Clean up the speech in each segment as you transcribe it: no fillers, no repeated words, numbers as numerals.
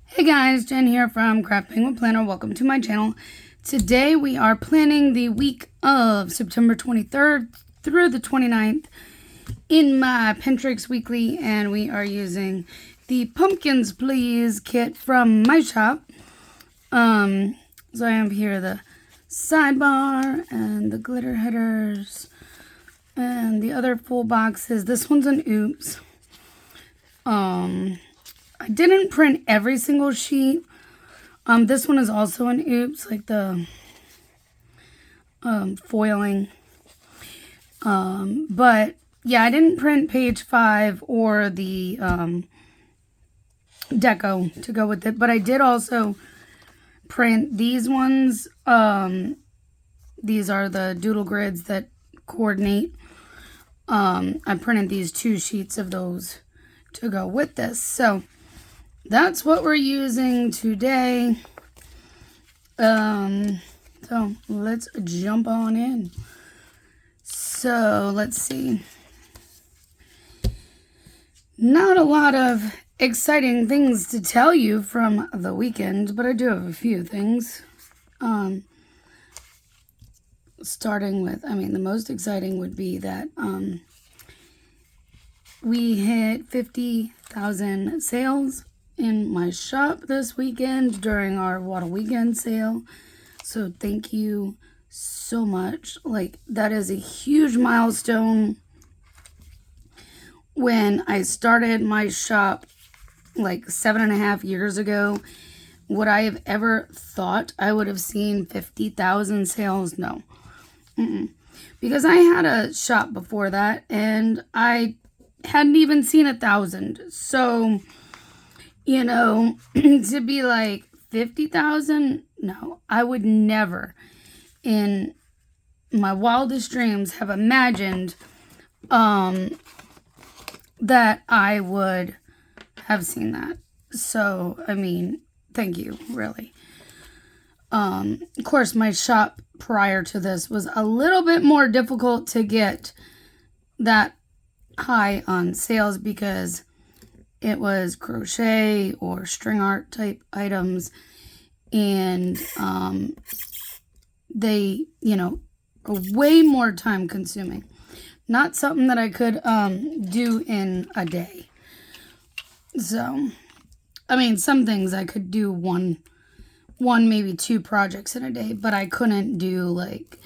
Hey guys, Jen here from Craft Penguin Planner. Welcome to my channel. Today we are planning the week of September 23rd through the 29th in my Pentrix weekly, and we are using the Pumpkins Please kit from my shop. So I have here the sidebar and the glitter headers and the other full boxes. This one's an oops. I didn't print every single sheet. This one is also an oops, like the foiling. But yeah, I didn't print page 5 or the deco to go with it. But I did also print these ones. These are the doodle grids that coordinate. I printed these 2 sheets of those to go with this. So that's what we're using today. So let's jump on in. So let's see. Not a lot of exciting things to tell you from the weekend, but I do have a few things. Starting with, the most exciting would be that we hit 50,000 sales in my shop this weekend during our Waddle Weekend sale. So thank you so much. Like, that is a huge milestone. When I started my shop like 7.5 years ago, would I have ever thought I would have seen 50,000 sales? No. Because I had a shop before that and I hadn't even seen 1,000. So, to be like 50,000, no, I would never in my wildest dreams have imagined that I would have seen that. So, thank you, really. Of course, my shop prior to this was a little bit more difficult to get that high on sales because it was crochet or string art type items, and they, are way more time consuming. Not something that I could do in a day. So, some things I could do one, maybe 2 projects in a day, but I couldn't do like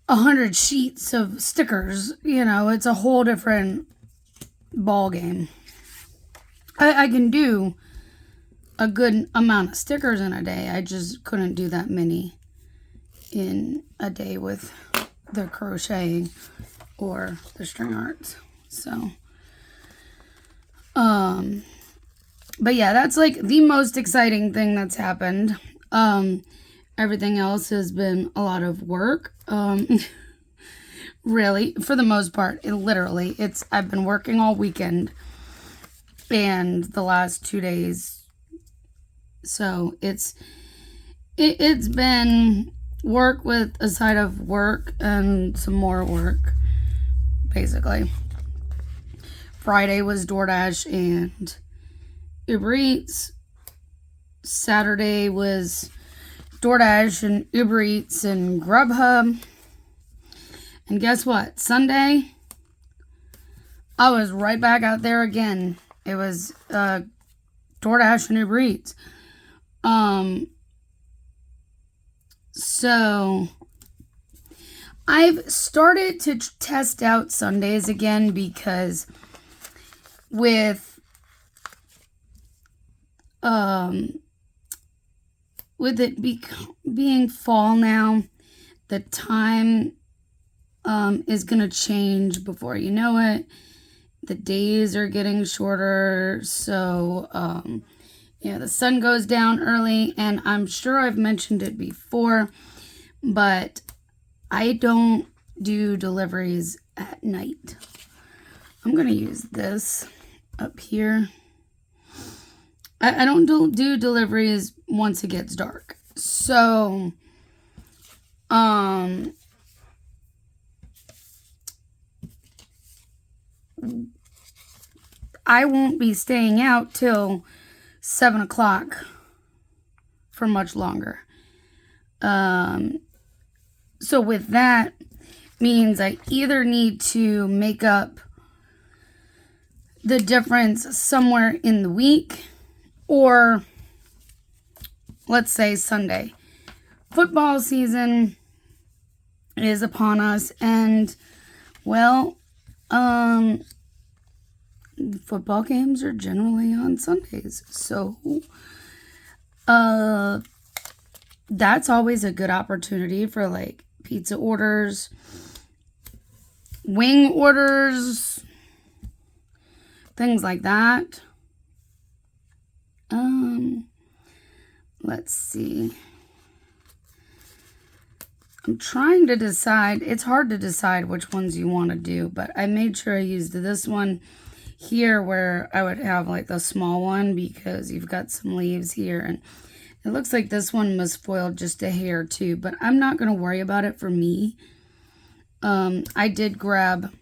100 sheets of stickers. It's a whole different ball game. I can do a good amount of stickers in a day. I just couldn't do that many in a day with the crocheting or the string arts. So, but yeah, that's like the most exciting thing that's happened. Everything else has been a lot of work. Really, for the most part, I've been working all weekend and the last 2 days. So it's been work with a side of work and some more work, basically. Friday was DoorDash and Uber Eats. Saturday was DoorDash and Uber Eats and Grubhub. And guess what? Sunday, I was right back out there again. It was DoorDash and Uber Eats. So I've started to test out Sundays again because with it being fall now, the time is going to change before you know it. The days are getting shorter, so the sun goes down early, and I'm sure I've mentioned it before, but I don't do deliveries at night. I'm going to use this up here. I don't do deliveries once it gets dark. So, I won't be staying out till 7 o'clock for much longer. So with that means I either need to make up the difference somewhere in the week, or let's say Sunday. Football season is upon us, and well, football games are generally on Sundays, so that's always a good opportunity for like pizza orders, wing orders, things like that. Let's see. I'm trying to decide. It's hard to decide which ones you want to do, but I made sure I used this one here where I would have like the small one, because you've got some leaves here, and it looks like this one was foiled just a hair too, but I'm not going to worry about it for me. I did grab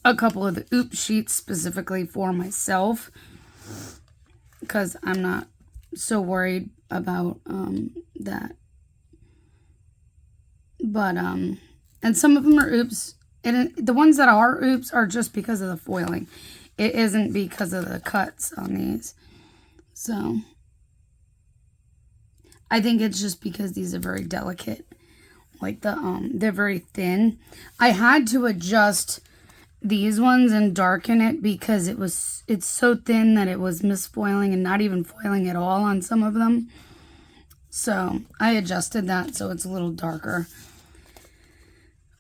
a couple of the oops sheets specifically for myself, because I'm not so worried about that. But and some of them are oops, and the ones that are oops are just because of the foiling. It isn't because of the cuts on these. So I think it's just because these are very delicate. Like they're very thin. I had to adjust these ones and darken it because it's so thin that it was misfoiling and not even foiling at all on some of them. So I adjusted that so it's a little darker.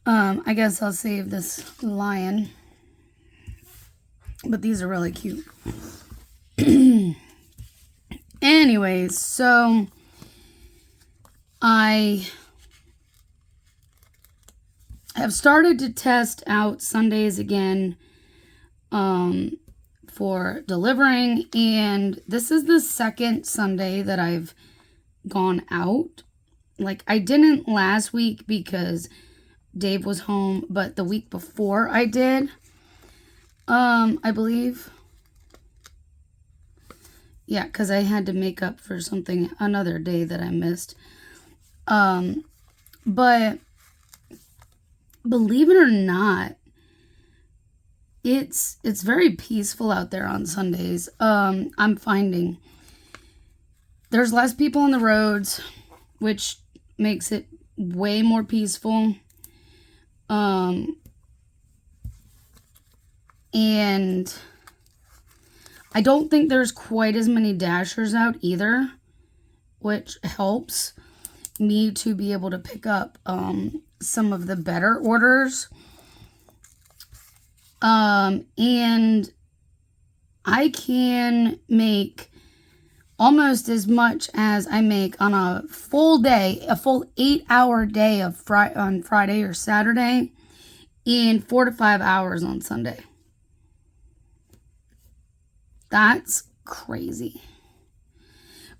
I guess I'll save this lion, but these are really cute. Anyways, so I have started to test out Sundays again for delivering, and this is the second Sunday that I've gone out. Like, I didn't last week because Dave was home, but the week before I did, I believe. Yeah, because I had to make up for something another day that I missed. But believe it or not, it's very peaceful out there on Sundays. I'm finding there's less people on the roads, which makes it way more peaceful. And I don't think there's quite as many dashers out either, which helps me to be able to pick up some of the better orders. And I can make almost as much as I make on a full day, a full 8-hour day of on Friday or Saturday, in 4 to 5 hours on Sunday. That's crazy.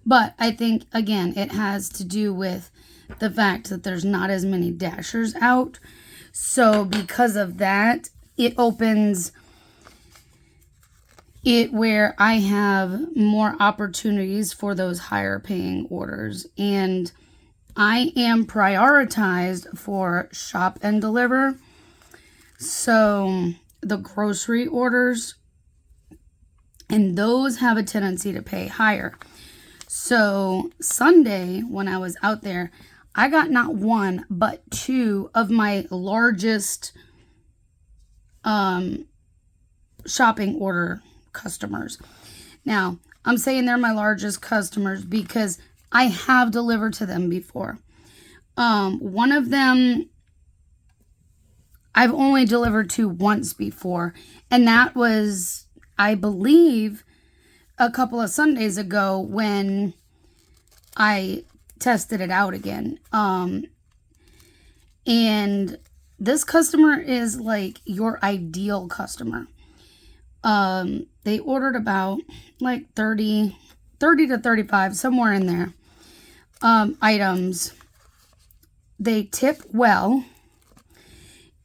But I think, again, it has to do with the fact that there's not as many dashers out. So because of that, it opens it where I have more opportunities for those higher paying orders. And I am prioritized for shop and deliver. So the grocery orders, and those have a tendency to pay higher. So Sunday, when I was out there, I got not one, but 2 of my largest shopping order customers. Now, I'm saying they're my largest customers because I have delivered to them before. One of them I've only delivered to once before, and that was, I believe, a couple of Sundays ago when I tested it out again. And this customer is like your ideal customer. They ordered about like 30 to 35, somewhere in there, items. They tip well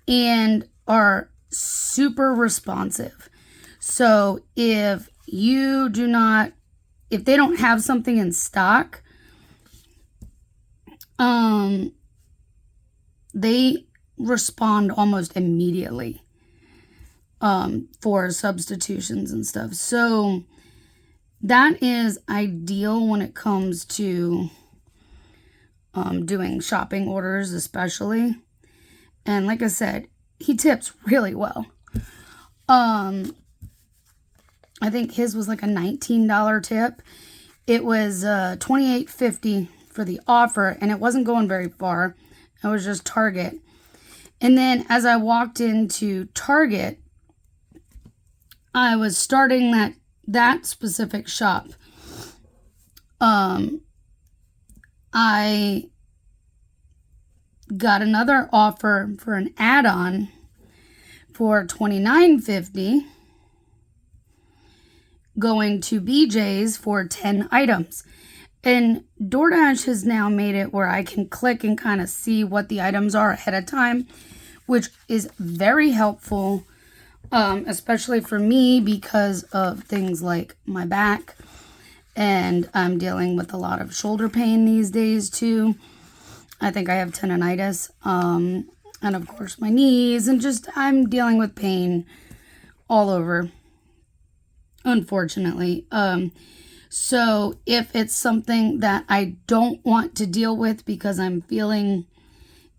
and are super responsive. So if you do not if they don't have something in stock, they respond almost immediately for substitutions and stuff. So that is ideal when it comes to doing shopping orders, especially. And like I said, he tips really well. I think his was like a $19 tip. It was $28.50 for the offer, and it wasn't going very far. It was just Target. And then as I walked into Target, I was starting that specific shop. I got another offer for an add-on for $29.50, going to BJ's for 10 items. And DoorDash has now made it where I can click and kind of see what the items are ahead of time, which is very helpful, especially for me because of things like my back. And I'm dealing with a lot of shoulder pain these days too. I think I have tendonitis. And of course my knees, and just I'm dealing with pain all over, unfortunately. So if it's something that I don't want to deal with because I'm feeling,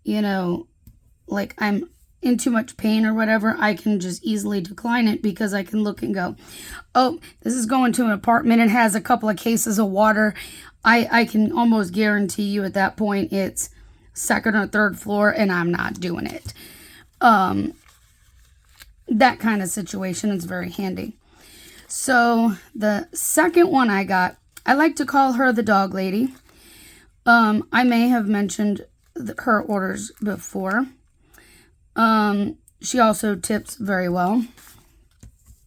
like I'm in too much pain or whatever, I can just easily decline it because I can look and go, oh, this is going to an apartment and has a couple of cases of water. I can almost guarantee you at that point it's second or third floor and I'm not doing it. That kind of situation is very handy. So the second one I got, I like to call her the dog lady. I may have mentioned her orders before. She also tips very well,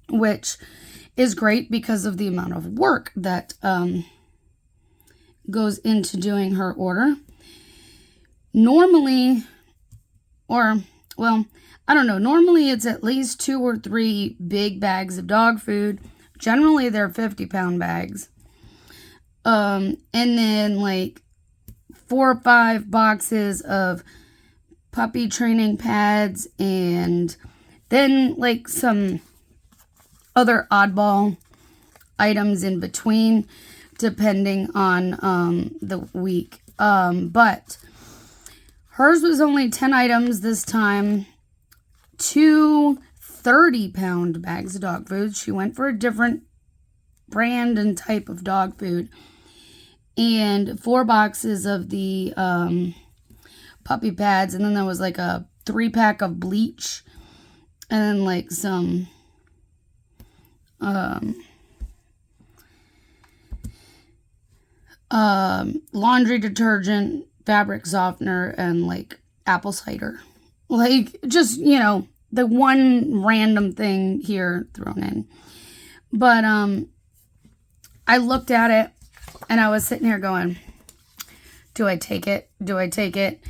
which is great because of the amount of work that goes into doing her order. Normally, normally it's at least 2 or 3 big bags of dog food. Generally, they're 50-pound bags. And then like 4 or 5 boxes of puppy training pads, and then like some other oddball items in between, depending on the week. But hers was only 10 items this time. 2 30-pound bags of dog food. She went for a different brand and type of dog food. And 4 boxes of the puppy pads. And then there was like a 3-pack of bleach. And then like some laundry detergent, fabric softener, and like apple cider. Like just, the one random thing here thrown in. But I looked at it and I was sitting here going, do I take it? Do I take it?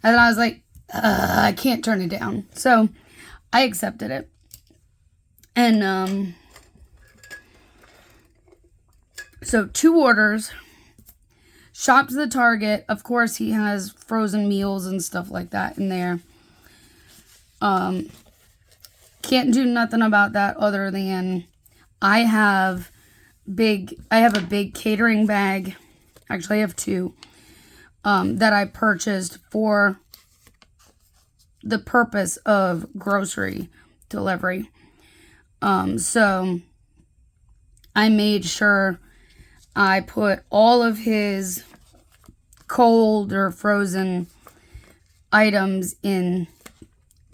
And then I was like, I can't turn it down. So I accepted it. And so 2 orders. Shopped the Target. Of course, he has frozen meals and stuff like that in there. Can't do nothing about that other than I have a big catering bag. Actually, I have 2 that I purchased for the purpose of grocery delivery. So I made sure I put all of his cold or frozen items in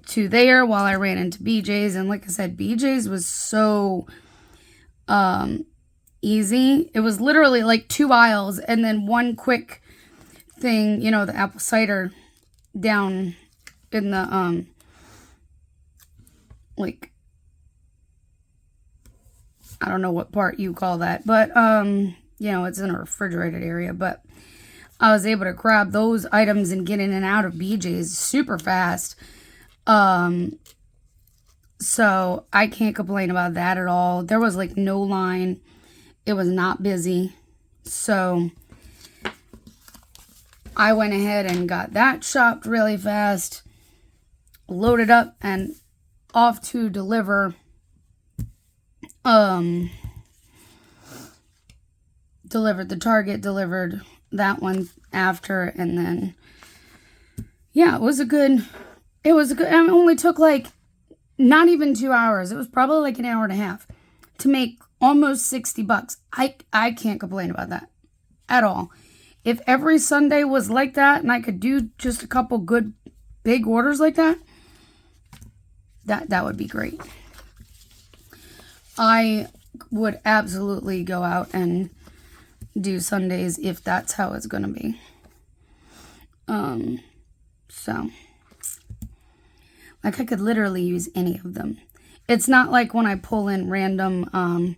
to there while I ran into BJ's. And like I said, BJ's was so easy. It was literally like 2 aisles and then one quick thing, the apple cider down in the like, I don't know what part you call that, but it's in a refrigerated area. But I was able to grab those items and get in and out of BJ's super fast. So I can't complain about that at all. There was like no line It was not busy. So I went ahead and got that shopped really fast, loaded up, and off to deliver. Delivered the Target, delivered that one after, and then, yeah, it was a good, it only took like, not even 2 hours. It was probably like an hour and a half to make almost $60. I can't complain about that at all. If every Sunday was like that and I could do just a couple good big orders like that, that would be great. I would absolutely go out and do Sundays if that's how it's going to be. So, like, I could literally use any of them. It's not like when I pull in random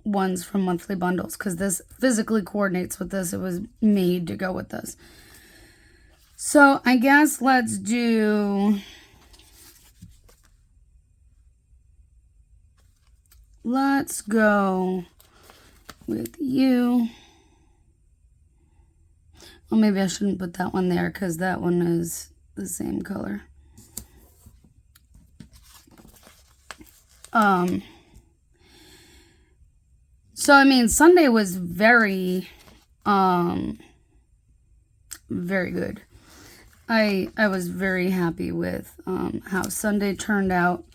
ones from monthly bundles, because this physically coordinates with this. It was made to go with this. So I guess let's go with you. Well, maybe I shouldn't put that one there because that one is the same color. So I mean, Sunday was very good. I was very happy with how Sunday turned out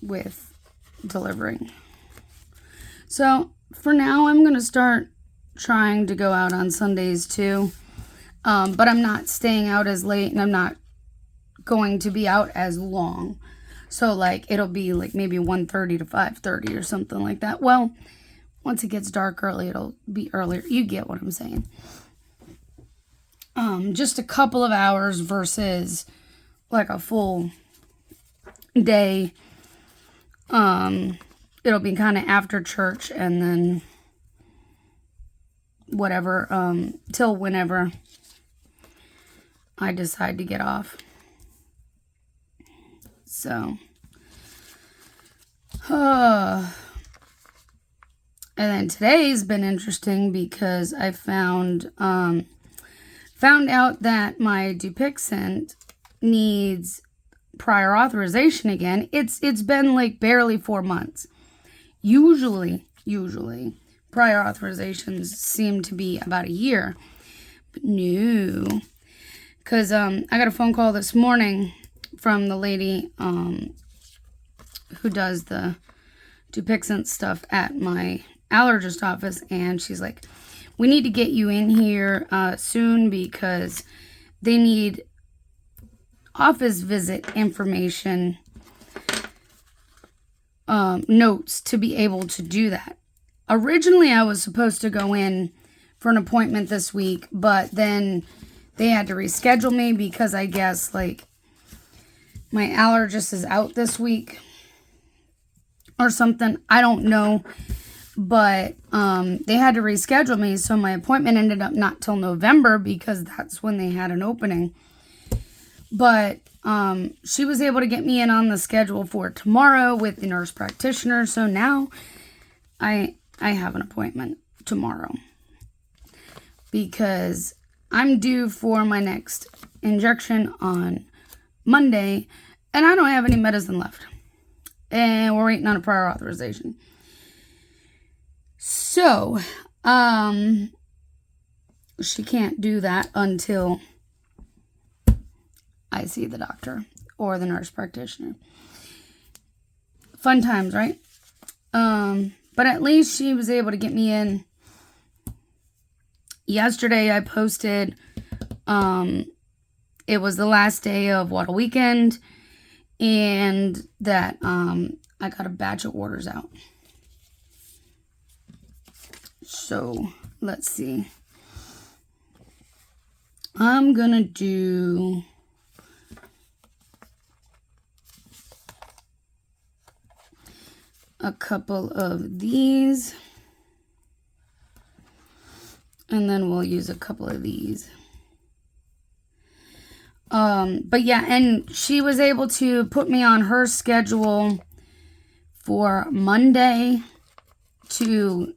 with delivering. So for now, I'm going to start trying to go out on Sundays too. But I'm not staying out as late, and I'm not going to be out as long. So like it'll be like maybe 1:30 to 5:30 or something like that. Well, once it gets dark early, it'll be earlier. You get what I'm saying. Just a couple of hours versus like a full day. It'll be kind of after church and then whatever, till whenever I decide to get off. So, and then today's been interesting because I found out that my Dupixent needs prior authorization again. It's been like barely 4 months. Usually prior authorizations seem to be about a year, but no, because I got a phone call this morning from the lady who does the Dupixent stuff at my allergist office, and she's like, we need to get you in here soon because they need office visit information notes to be able to do that. Originally, I was supposed to go in for an appointment this week, but then they had to reschedule me because I guess like my allergist is out this week or something. I don't know. But they had to reschedule me, so my appointment ended up not till November because that's when they had an opening. But she was able to get me in on the schedule for tomorrow with the nurse practitioner. So now I have an appointment tomorrow because I'm due for my next injection on Monday, and I don't have any medicine left. And we're waiting on a prior authorization. So, she can't do that until I see the doctor or the nurse practitioner. Fun times, right? But at least she was able to get me in. Yesterday I posted, it was the last day of What a Weekend, and that, I got a batch of orders out. So, let's see. I'm gonna do a couple of these. And then we'll use a couple of these. But yeah, and she was able to put me on her schedule for Monday to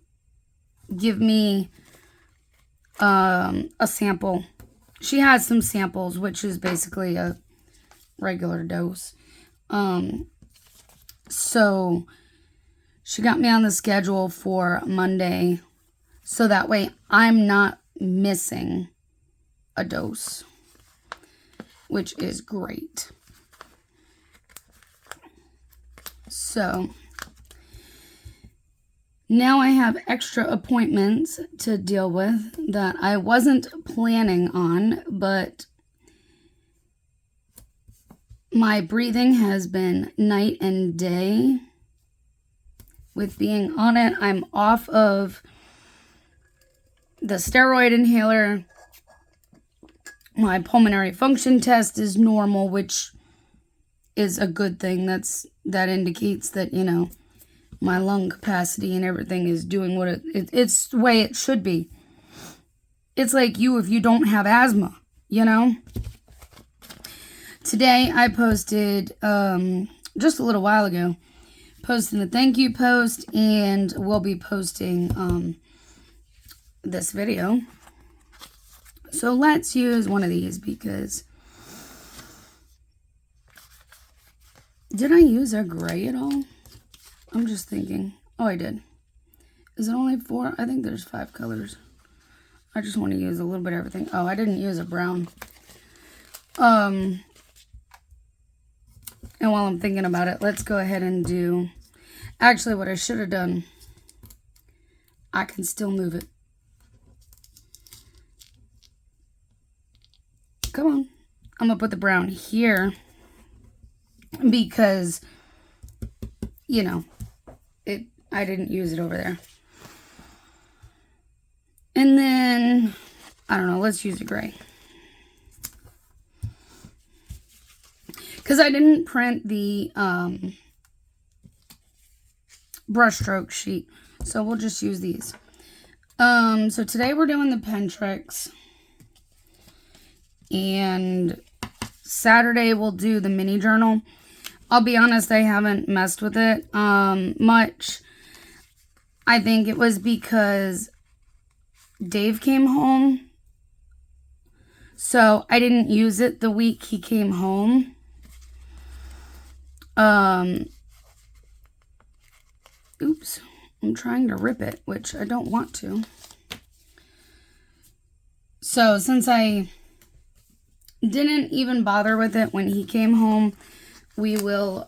give me a sample. She has some samples, which is basically a regular dose. So she got me on the schedule for Monday, so that way I'm not missing a dose, which is great. So now I have extra appointments to deal with that I wasn't planning on, but my breathing has been night and day with being on it. I'm off of the steroid inhaler. My pulmonary function test is normal, which is a good thing. That indicates that, you know, my lung capacity and everything is doing what it's the way it should be. It's like if you don't have asthma, you know? Today I posted, just a little while ago, posted a thank you post, and we'll be posting this video. So let's use one of these because... Did I use a gray at all? I'm just thinking. Oh, I did. Is it only 4? I think there's 5 colors. I just want to use a little bit of everything. Oh, I didn't use a brown. And while I'm thinking about it, let's go ahead and do... Actually, what I should have done, I can still move it. Come on. I'm going to put the brown here because, you know, I didn't use it over there. And then, I don't know, let's use a gray. Because I didn't print the brushstroke sheet. So we'll just use these. So today we're doing the Pentrix. And Saturday we'll do the mini journal. I'll be honest, I haven't messed with it much. I think it was because Dave came home. So I didn't use it the week he came home. Oops. I'm trying to rip it, which I don't want to. So since I didn't even bother with it when he came home, we will,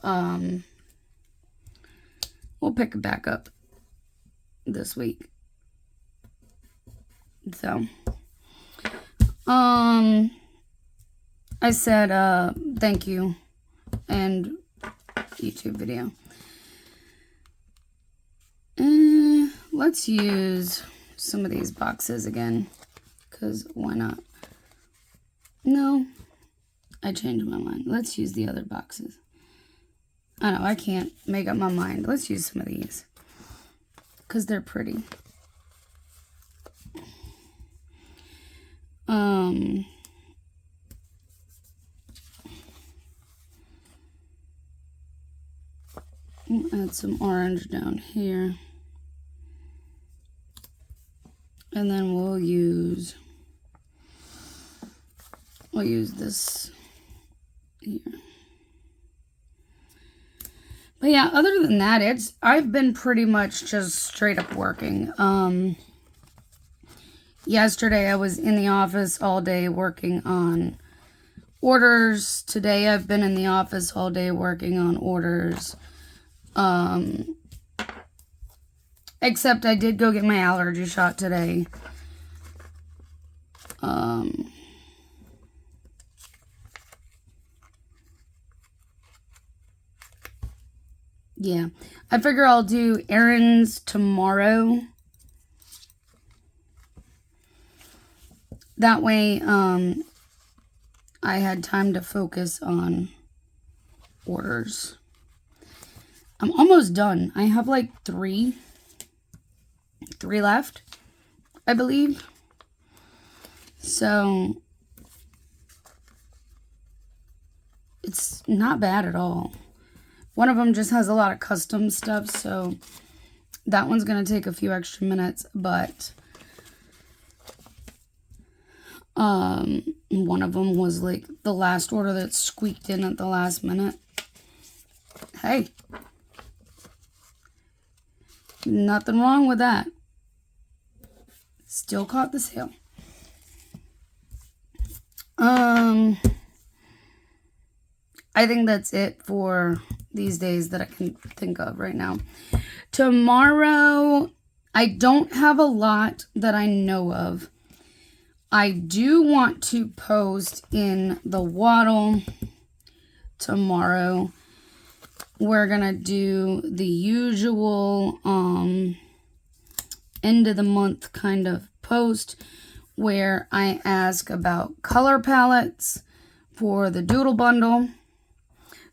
we'll pick it back up this week. So, I said, thank you and YouTube video. Let's use some of these boxes again, because why not? No, I changed my mind. Let's use the other boxes. I know, I can't make up my mind. Let's use some of these, because they're pretty. We'll add some orange down here. And then we'll use this here. But yeah, other than that, I've been pretty much just straight up working. Yesterday I was in the office all day working on orders. Today I've been in the office all day working on orders. Except I did go get my allergy shot today. Yeah, I figure I'll do errands tomorrow. That way, I had time to focus on orders. I'm almost done. I have like three left, I believe. So, it's not bad at all. One of them just has a lot of custom stuff, so That one's going to take a few extra minutes, but one of them was like the last order that squeaked in at the last minute. Hey, nothing wrong with that. Still caught the sale. I think that's it for these days that I can think of right now. Tomorrow, I don't have a lot that I know of. I do want to post in the Waddle tomorrow. We're going to do the usual end of the month kind of post where I ask about color palettes for the Doodle Bundle.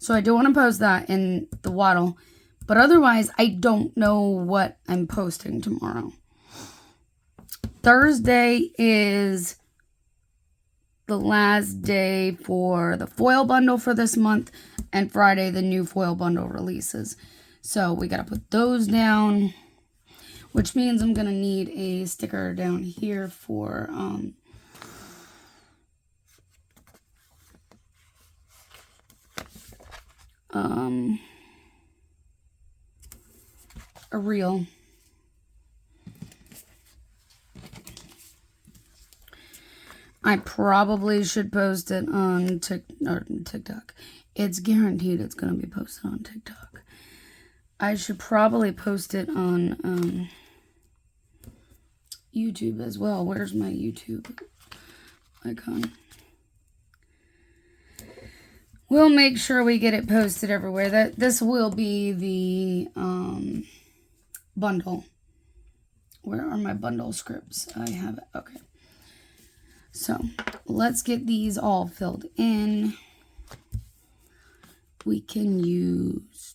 So I do want to post that in the Waddle. But otherwise, I don't know what I'm posting tomorrow. Thursday is the last day for the foil bundle for this month. And Friday, the new foil bundle releases. So we got to put those down. Which means I'm going to need a sticker down here for a reel. I probably should post it on TikTok. It's guaranteed it's going to be posted on TikTok. I should probably post it on YouTube as well. Where's my YouTube icon? We'll make sure we get it posted everywhere. This will be the bundle. Where are my bundle scripts? I have it. Okay. So let's get these all filled in. We can use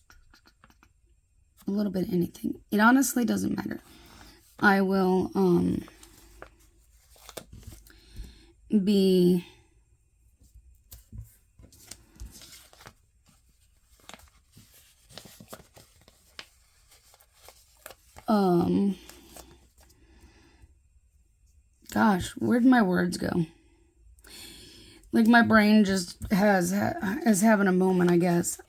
a little bit of anything. It honestly doesn't matter. I will be gosh, where'd my words go? Like my brain just is having a moment, I guess.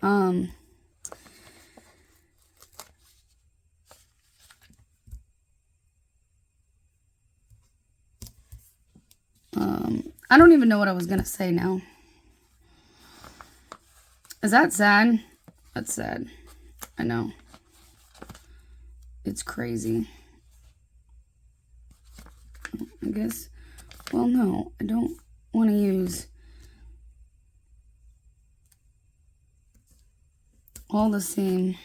I don't even know what I was gonna say now. Is that sad? That's sad. I know. It's crazy. I guess, well, no, I don't want to use all the same.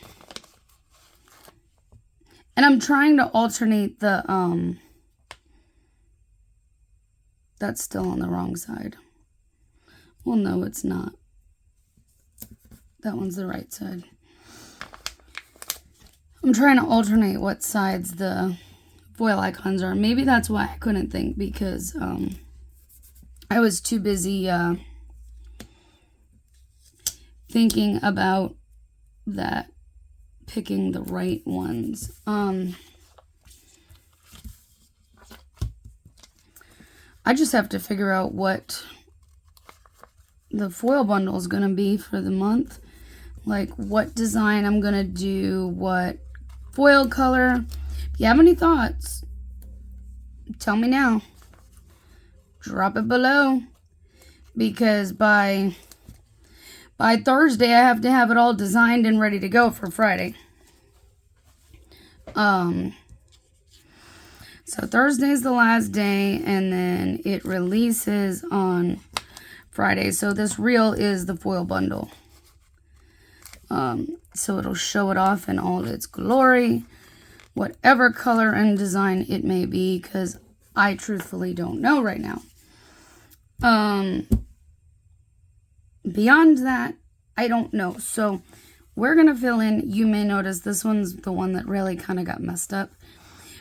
And I'm trying to alternate the, that's still on the wrong side. Well, no, it's not. That one's the right side. I'm trying to alternate what sides the foil icons are. Maybe that's why I couldn't think, because I was too busy thinking about that, picking the right ones. I just have to figure out what the foil bundle is going to be for the month. Like what design I'm going to do, what foil color. If you have any thoughts, tell me now. Drop it below. Because by Thursday, I have to have it all designed and ready to go for Friday. So Thursday's the last day, and then it releases on Friday. So this reel is the foil bundle. So it'll show it off in all of its glory, whatever color and design it may be, because I truthfully don't know right now. Beyond that, I don't know. So we're going to fill in. You may notice this one's the one that really kind of got messed up.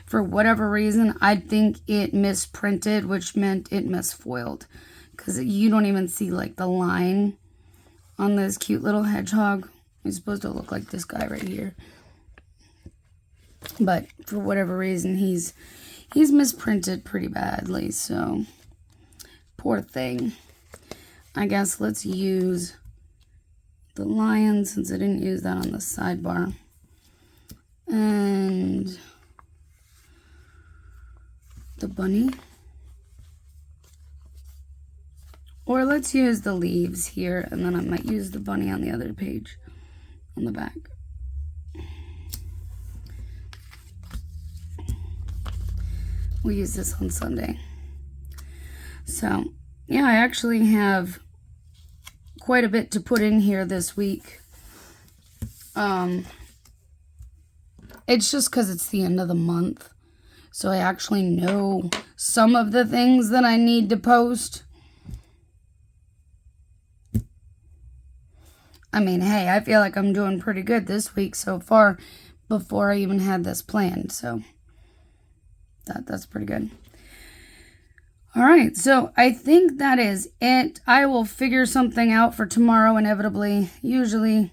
For whatever reason, I think it misprinted, which meant it misfoiled. Because you don't even see like the line on this cute little hedgehog. He's supposed to look like this guy right here. But for whatever reason, he's misprinted pretty badly, so poor thing. I guess let's use the lion since I didn't use that on the sidebar. And the bunny. Or let's use the leaves here, and then I might use the bunny on the other page on the back. We'll use this on Sunday. So, yeah, I actually have quite a bit to put in here this week. It's just because it's the end of the month. So I actually know some of the things that I need to post. I mean, hey, I feel like I'm doing pretty good this week so far before I even had this planned. So that's pretty good. All right, so I think that is it. I will figure something out for tomorrow inevitably. Usually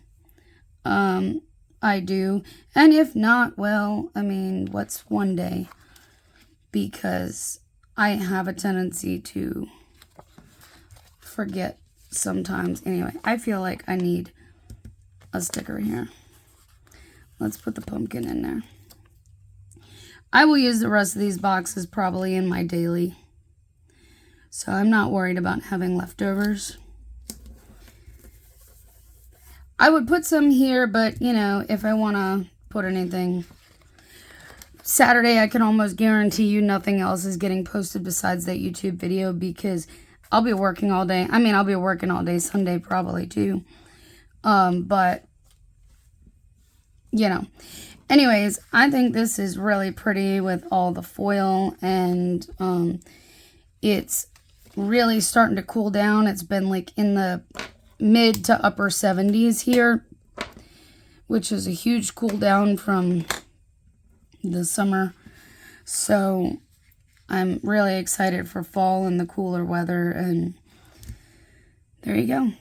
I do. And if not, well, I mean, what's one day? Because I have a tendency to forget sometimes. Anyway, I feel like I need a sticker here. Let's put the pumpkin in there. I will use the rest of these boxes probably in my daily. So I'm not worried about having leftovers. I would put some here, but, you know, if I want to put anything. Saturday, I can almost guarantee you nothing else is getting posted besides that YouTube video because I'll be working all day. I mean, I'll be working all day Sunday probably too. But, you know. Anyways, I think this is really pretty with all the foil and it's really starting to cool down. It's been like in the mid to upper 70s here, which is a huge cool down from the summer. So I'm really excited for fall and the cooler weather, and there you go.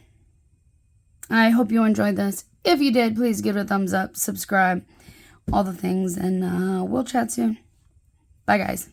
I hope you enjoyed this. If you did, please give it a thumbs up, subscribe, all the things, and we'll chat soon. Bye, guys.